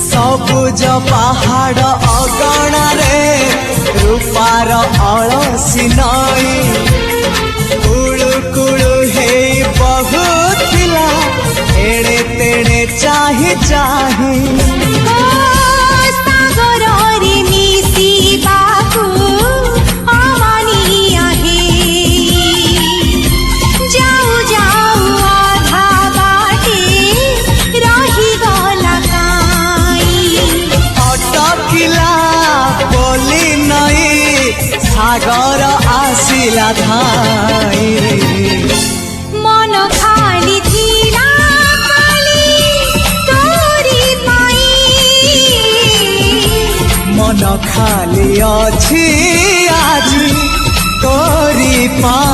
सबुज पहाड़ अगणारे रूपार अलसी नई कुळु कुळु हेई बहुथिला एड़े तेड़े चाही चाही सागर आसिला धाई मन खाली थिला खाली तोरी पाई मन खाली अछि आज तोरी पाई।